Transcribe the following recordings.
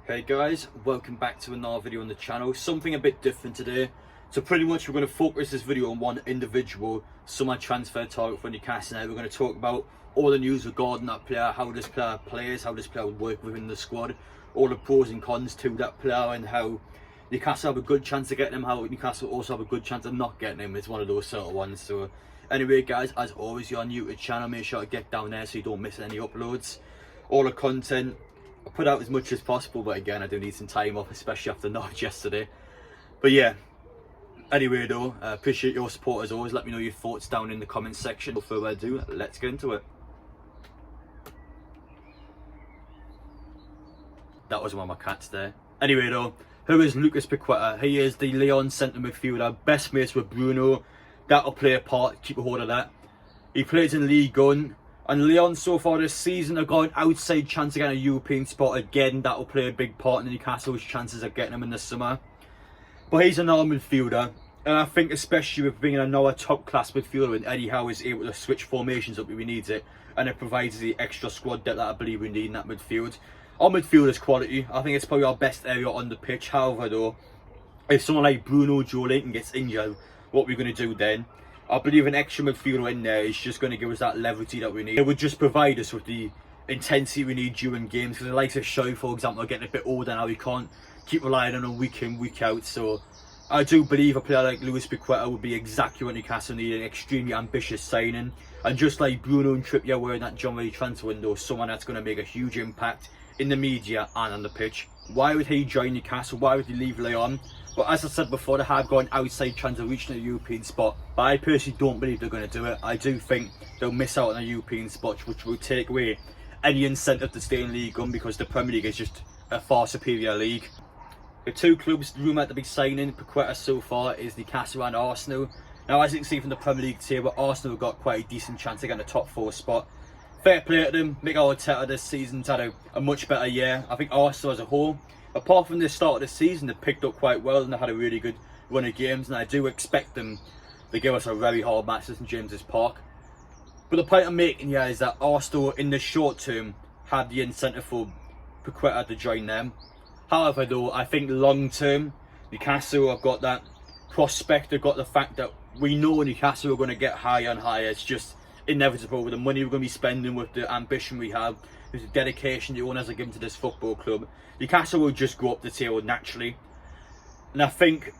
Hey guys, welcome back to another video on the channel. Something a bit different today. So pretty much we're going to focus this video on one individual, summer transfer target for Newcastle. Now we're going to talk about all the news regarding that player, how this player plays, how this player would work within the squad, all the pros and cons to that player, and how Newcastle have a good chance of getting him, how Newcastle also have a good chance of not getting him. It's one of those sort of ones. So anyway guys, as always, you're new to the channel, make sure to get down there so you don't miss any uploads. All the content I put out as much as possible, but again I do need some time off, especially after Norwich yesterday. But yeah, anyway though, appreciate your support as always. Let me know your thoughts down in the comments section. Without further ado, let's get into it. That was one of my cats there. Anyway though, who is Lucas Paqueta? He is the Lyon centre midfielder, best mates with Bruno. That'll play a part, keep a hold of that. He plays in League One. And Lyon so far this season have got an outside chance of getting a European spot again. That will play a big part in Newcastle's chances of getting him in the summer. But he's another midfielder. And I think especially with bringing another top class midfielder, when Eddie Howe is able to switch formations up if he needs it. And it provides the extra squad depth that I believe we need in that midfield. Our midfield is quality. I think it's probably our best area on the pitch. However though, if someone like Bruno Guimaraes gets injured, what are we going to do then? I believe an extra midfielder in there is just going to give us that levity that we need. It would just provide us with the intensity we need during games. Because the likes of Show, for example, are getting a bit older now. We can't keep relying on him week in, week out. So I do believe a player like Lucas Paqueta would be exactly what Newcastle need, an extremely ambitious signing. And just like Bruno and Trippier were in that January transfer window, someone that's going to make a huge impact in the media and on the pitch. Why would he join Newcastle? Why would he leave Lyon? But as I said before, they have got an outside chance of reaching a European spot. But I personally don't believe they're going to do it. I do think they'll miss out on a European spot, which will take away any incentive to stay in League One, because the Premier League is just a far superior league. The two clubs rumoured to be signing Paqueta so far is Newcastle and Arsenal. Now, as you can see from the Premier League table, Arsenal have got quite a decent chance of getting a top 4 spot. Fair play to them. Mikel Arteta this season's had a much better year. I think Arsenal as a whole, apart from the start of the season, they've picked up quite well and they had a really good run of games, and I do expect them to give us a very hard match at St James's Park. But the point I'm making here is that Arsenal in the short term have the incentive for Paqueta to join them. However though, I think long term, Newcastle have got that prospect, they've got the fact that we know Newcastle are going to get higher and higher. It's just inevitable with the money we're going to be spending, with the ambition we have, with the dedication the owners are giving to this football club. Newcastle will just go up the table naturally. And I think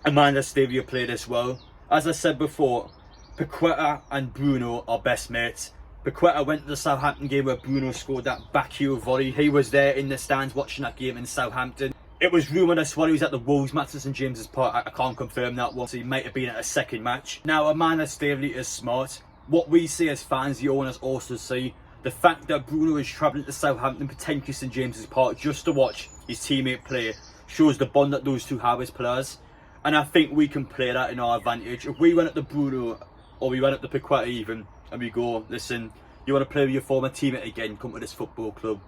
Amanda Staveley will play this well. As I said before, Paqueta and Bruno are best mates. Paqueta went to the Southampton game where Bruno scored that backheel volley. He was there in the stands watching that game in Southampton. It was rumoured as well he was at the Wolves match at St James's Park. I can't confirm that one, so he might have been at a second match. Now, Amanda Staveley is smart. What we see as fans, the owners also see. The fact that Bruno is travelling to Southampton, potentially St James's Park, just to watch his teammate play, shows the bond that those two have as players. And I think we can play that in our advantage. If we went up to Bruno, or we went up to Paqueta even, and we go, listen, you want to play with your former teammate again, come to this football club.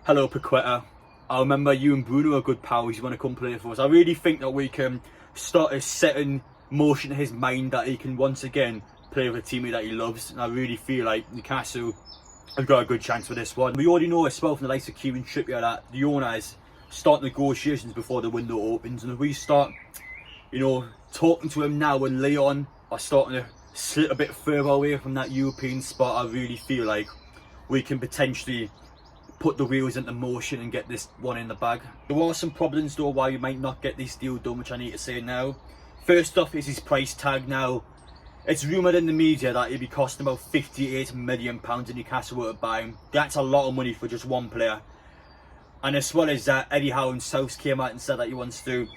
Hello Paqueta, I remember you and Bruno are good pals, you want to come play for us. I really think that we can start a setting motion in his mind that he can once again play with a teammate that he loves. And I really feel like Newcastle have got a good chance for this one. We already know as well from the likes of Kieran Trippier that the owners start negotiations before the window opens, and if we start, you know, talking to him now and Lyon are starting to slip a bit further away from that European spot, I really feel like we can potentially put the wheels into motion and get this one in the bag. There are some problems though why we might not get this deal done, which I need to say now. First off is his price tag. Now, it's rumoured in the media that he'd be costing about £58 million and Newcastle were to buy him. That's a lot of money for just one player. And as well as that, Eddie Howe himself came out and said that he wants to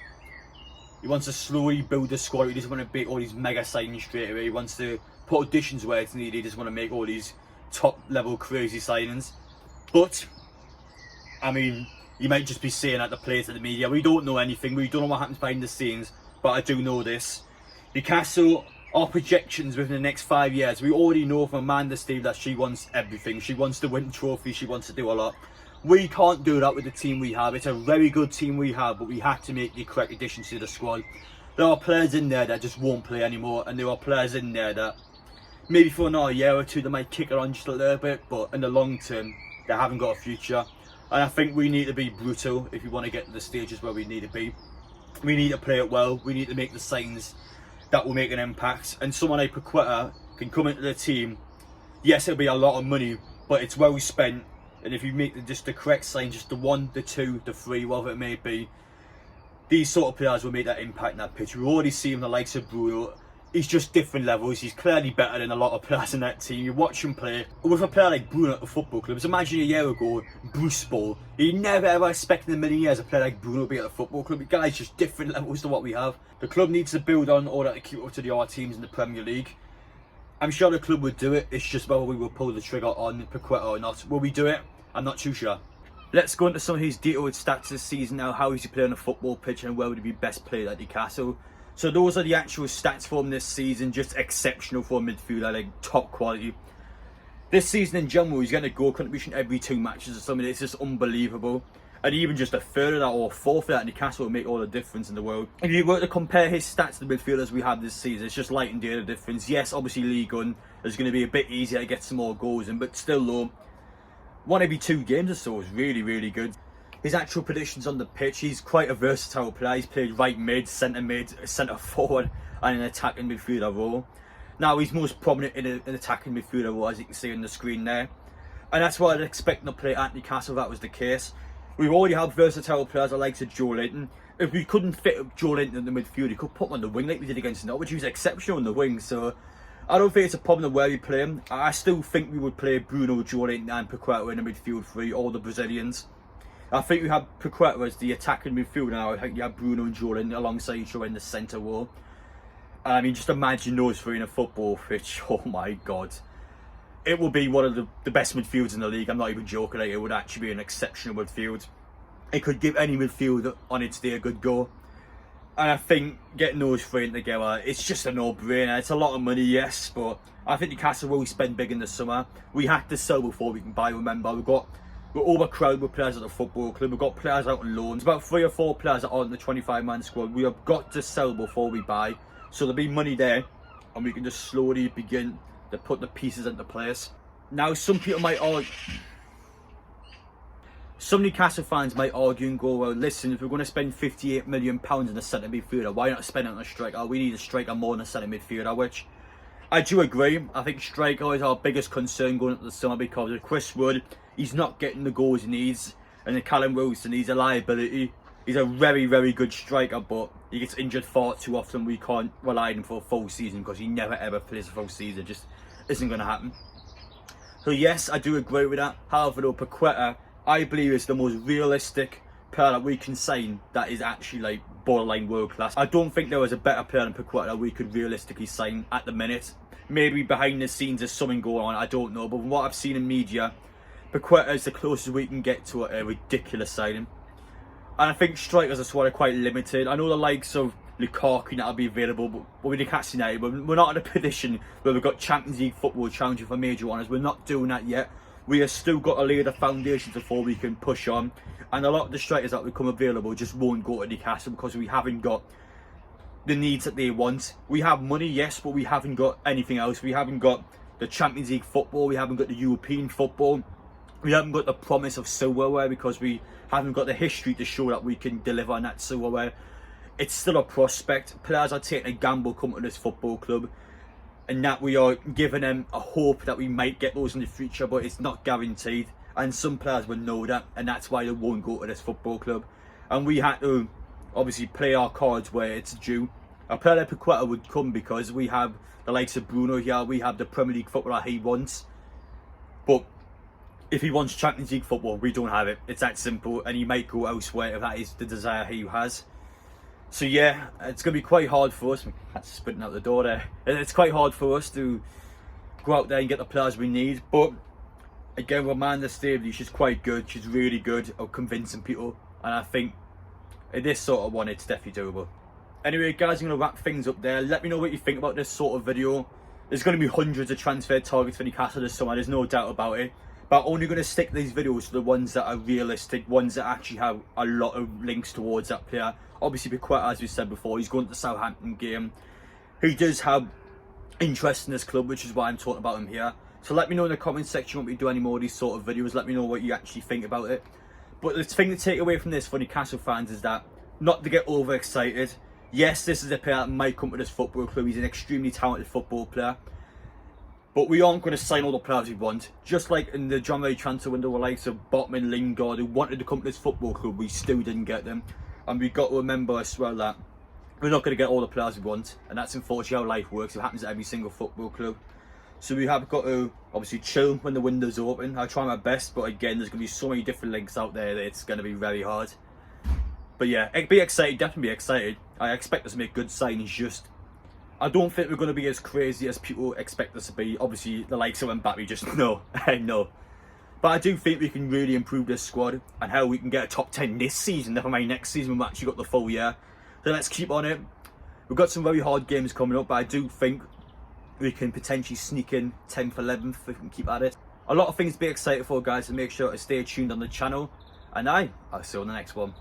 slowly build the squad. He doesn't want to make all these mega signings straight away. He wants to put additions where it's needed. He doesn't want to make all these top level crazy signings. But I mean, you might just be saying that the players of the media. We don't know anything. We don't know what happens behind the scenes. But I do know this. Newcastle, our projections within the next 5 years, we already know from Amanda Staveley that she wants everything. She wants to win trophies, she wants to do a lot. We can't do that with the team we have. It's a very good team we have, but we have to make the correct additions to the squad. There are players in there that just won't play anymore, and there are players in there that maybe for another year or two they might kick it on just a little bit, but in the long term they haven't got a future. And I think we need to be brutal if we want to get to the stages where we need to be. We need to play it well. We need to make the signs that will make an impact. And someone like Paqueta can come into the team. Yes, it'll be a lot of money, but it's well spent. And if you make just the correct sign, just the 1, the 2, the 3, whatever it may be, these sort of players will make that impact in that pitch. We've already seen the likes of Bruno. He's just different levels. He's clearly better than a lot of players in that team. You watch him play. With a player like Bruno at the football club, imagine a year ago, Bruce Ball. You never ever expected in a million years a player like Bruno to be at the football club. The guy's just different levels to what we have. The club needs to build on order to keep up to the other teams in the Premier League. I'm sure the club would do it. It's just whether we will pull the trigger on Paqueta or not. Will we do it? I'm not too sure. Let's go into some of his detailed stats this season now. How is he playing on a football pitch and where would he be best played at Newcastle? So those are the actual stats for him this season. Just exceptional for a midfielder, like top quality. This season in general, he's getting a goal contribution every 2 matches or something. It's just unbelievable. And even just a third of that or a fourth of that, Newcastle will make all the difference in the world. If you were to compare his stats to the midfielders we have this season, it's just light and day the difference. Yes, obviously League One is going to be a bit easier to get some more goals in, but still though, 1 every 2 games or so is really, really good. His actual positions on the pitch, he's quite a versatile player. He's played right mid, centre forward and an attacking midfielder role. Now he's most prominent in an attacking midfielder role, as you can see on the screen there. And that's what I'd expect him to play at Newcastle if that was the case. We already have versatile players like Joe Linton. If we couldn't fit Joe Linton in the midfield, he could put him on the wing like we did against Norwich. He was exceptional on the wing, so I don't think it's a problem of where we play him. I still think we would play Bruno, Joe Linton and Paqueta in the midfield three, all the Brazilians. I think we have Paqueta as the attacking midfielder now. I think you have Bruno and Joe Linton alongside each other in the centre role. I mean, just imagine those three in a football pitch. Oh my God. It will be one of the best midfields in the league. I'm not even joking. Like, it would actually be an exceptional midfield. It could give any midfield on its day a good go. And I think getting those three in together, it's just a no-brainer. It's a lot of money, yes, but I think Newcastle will spend big in the summer. We have to sell before we can buy, remember. We're overcrowded with players at the football club. We've got players out on loans. About 3 or 4 players that aren't in the 25-man squad. We have got to sell before we buy. So there'll be money there, and we can just slowly begin to put the pieces into place. Now, some people might argue, some Newcastle fans might argue and go, well, listen, if we're going to spend £58 million on a centre midfielder, why not spend it on a striker? We need a striker more than a centre midfielder, which I do agree. I think striker is our biggest concern going into the summer because of Chris Wood. He's not getting the goals he needs, and then Callum Wilson, he's a liability. He's a very, very good striker, but he gets injured far too often. We can't rely on him for a full season because he never ever plays a full season. It just isn't going to happen. So yes, I do agree with that. However, though, Paqueta, I believe, is the most realistic player that we can sign that is actually like borderline world class. I don't think there was a better player than Paqueta that we could realistically sign at the minute. Maybe behind the scenes there's something going on, I don't know. But from what I've seen in media, Paqueta is the closest we can get to a ridiculous signing. And I think strikers are sort of quite limited. I know the likes of Lukaku that'll be available, but with Newcastle United, we're not in a position where we've got Champions League football challenging for major honours. We're not doing that yet. We have still got to lay the foundations before we can push on. And a lot of the strikers that become available just won't go to Newcastle because we haven't got the needs that they want. We have money, yes, but we haven't got anything else. We haven't got the Champions League football. We haven't got the European football. We haven't got the promise of silverware because we haven't got the history to show that we can deliver on that silverware. It's still a prospect. Players are taking a gamble coming to this football club, and that we are giving them a hope that we might get those in the future, but it's not guaranteed. And some players will know that, and that's why they won't go to this football club. And we had to obviously play our cards where it's due. A player like Paqueta would come because we have the likes of Bruno here, we have the Premier League footballer he wants. But if he wants Champions League football, we don't have it. It's that simple, and he might go elsewhere if that is the desire he has. So yeah, it's going to be quite hard for us. That's spitting out the door there. It's quite hard for us to go out there and get the players we need. But again, with Amanda Staveley, she's quite good. She's really good at convincing people. And I think in this sort of one, it's definitely doable. Anyway, guys, I'm going to wrap things up there. Let me know what you think about this sort of video. There's going to be hundreds of transfer targets for Newcastle this summer. There's no doubt about it. But I'm only going to stick these videos to the ones that are realistic, ones that actually have a lot of links towards that player. Obviously, Paqueta, as we said before, he's going to the Southampton game. He does have interest in this club, which is why I'm talking about him here. So let me know in the comment section what we do any more of these sort of videos. Let me know what you actually think about it. But the thing to take away from this for Newcastle fans is that not to get overexcited. Yes, this is a player that might come to this football club. He's an extremely talented football player. But we aren't going to sign all the players we want. Just like in the January transfer window, with likes of Botman, Lingard, who wanted to come to this football club, we still didn't get them. And we've got to remember as well that we're not going to get all the players we want. And that's unfortunately how life works. It happens at every single football club. So we have got to obviously chill when the window's open. I'll try my best, but again, there's going to be so many different links out there that it's going to be very hard. But yeah, be excited, definitely be excited. I expect us to make good signings, just I don't think we're going to be as crazy as people expect us to be. Obviously, the likes of Mbappe, just no. But I do think we can really improve this squad and how we can get a top 10 this season, never mind next season, we've actually got the full year. So let's keep on it. We've got some very hard games coming up, but I do think we can potentially sneak in 10th, 11th if we can keep at it. A lot of things to be excited for, guys, so make sure to stay tuned on the channel. And I'll see you on the next one.